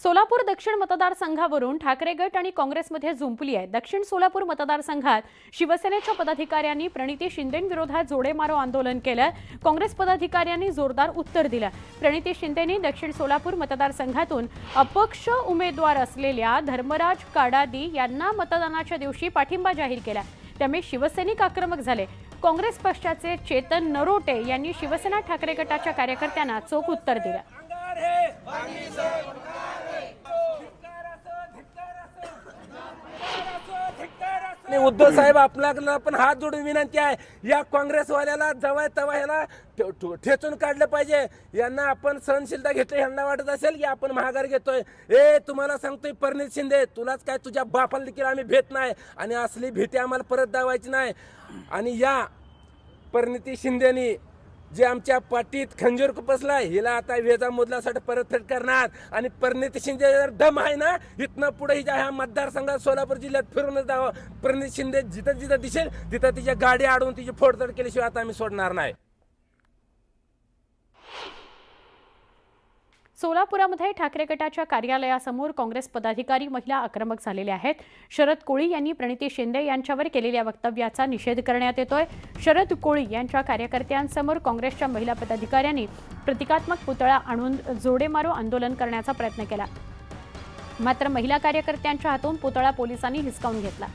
सोलापूर दक्षिण मतदारसंघावरून ठाकरे गट आणि काँग्रेसमध्ये जुंपली आहे। दक्षिण सोलापूर मतदारसंघात शिवसेनेच्या पदाधिकाऱ्यांनी प्रणिती शिंदेंविरोधात जोडेमारो आंदोलन केलं। काँग्रेस पदाधिकाऱ्यांनी जोरदार उत्तर दिलं। प्रणिती शिंदेंनी दक्षिण सोलापूर मतदारसंघातून अपक्ष उमेदवार असलेल्या धर्मराज काडादी यांना मतदानाच्या दिवशी पाठिंबा जाहीर केला। त्यामुळे शिवसैनिक आक्रमक झाले। काँग्रेस पक्षाचे चेतन नरोटे यांनी शिवसेना ठाकरे गटाच्या कार्यकर्त्यांना चोख उत्तर दिलं। उद्धव साहेब आपल्याला पण हात जोडून विनंती आहे, या काँग्रेसवाल्याला जवळ तवा ह्याला ठेचून काढलं पाहिजे। यांना आपण सहनशीलता घेतली, यांना वाटत असेल की आपण महागार घेतोय। तुम्हाला सांगतोय प्रणिती शिंदे, तुलाच काय तुझ्या बापाला देखील आम्ही भेट नाही आणि असली भीती आम्हाला परत दावायची नाही। आणि या प्रणिती शिंदेनी जे आमच्या पाठीत खंजीर खुपसलाय, हिला आता वेजा मोदलासाठी परतफेड करणार। आणि प्रणिती शिंदे जर दम आहे ना, इथनं पुढे हिच्या ह्या मतदारसंघात सोलापूर जिल्ह्यात फिरूनच जावं। प्रणिती शिंदे जिथं जिथं दिसेल तिथं तिच्या गाडी अडवून तिची फोडतड केल्याशिवाय आता आम्ही सोडणार नाही। सोलापुरामध्ये ठाकरे गटाच्या कार्यालयासमोर काँग्रेस पदाधिकारी महिला आक्रमक झालेले आहेत। शरद कोळी यांनी प्रणिती शिंदे यांच्यावर केलेल्या वक्तव्याचा निषेध करण्यात येतोय। शरद कोळी यांच्या कार्यकर्त्यांसमोर काँग्रेसच्या महिला पदाधिकाऱ्यांनी प्रतिकात्मक पुतळा आणून जोडेमारो आंदोलन करण्याचा प्रयत्न केला, मात्र महिला कार्यकर्त्यांच्या हातून पुतळा पोलिसांनी हिसकावून घेतला।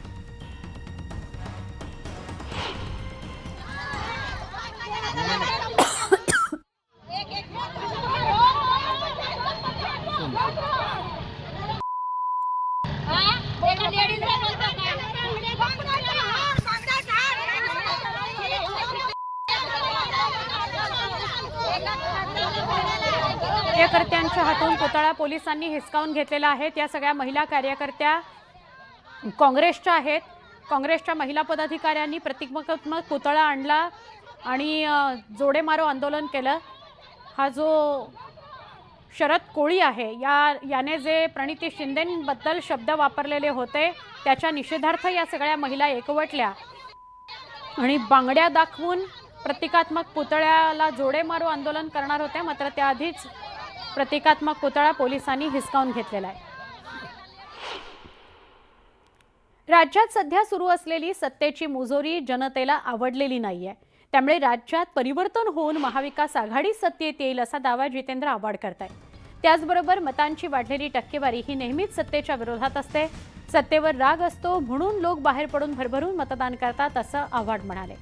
कार्यकर्त्यांच्या हातून पुतळा पोलिसांनी हिसकावून घेतलेला आहे। त्या सगळ्या महिला कार्यकर्त्या काँग्रेसच्या आहेत। काँग्रेसच्या महिला पदाधिकाऱ्यांनी प्रतिकात्मक पुतळा आणला आणि जोडेमारो आंदोलन केलं। हा जो शरद कोळी आहे, याने जे प्रणिती शिंदेंबद्दल शब्द वापरलेले होते त्याच्या निषेधार्थ या सगळ्या महिला एकवटल्या आणि बांगड्या दाखवून प्रतिकात्मक पुतळ्याला जोडेमारो आंदोलन करणार होते, मात्र त्याआधीच प्रतिकात्मक पुतळा पोलिसांनी हिसकावून घेतलेला आहे। राज्यात सध्या सुरू असलेली सत्तेची मुजोरी जनतेला आवडलेली नाहीये। त्यामुळे राज्यात परिवर्तन होऊन महाविकास आघाडी सत्तेत येईल असा दावा जितेंद्र आव्हाड करतायत। त्याचबरोबर मतांची वाढलेली टक्केवारी ही नेहमीच सत्तेच्या विरोधात असते। सत्तेवर राग असतो म्हणून लोक बाहेर पडून भरभरून मतदान करतात असं आव्हाड म्हणाले।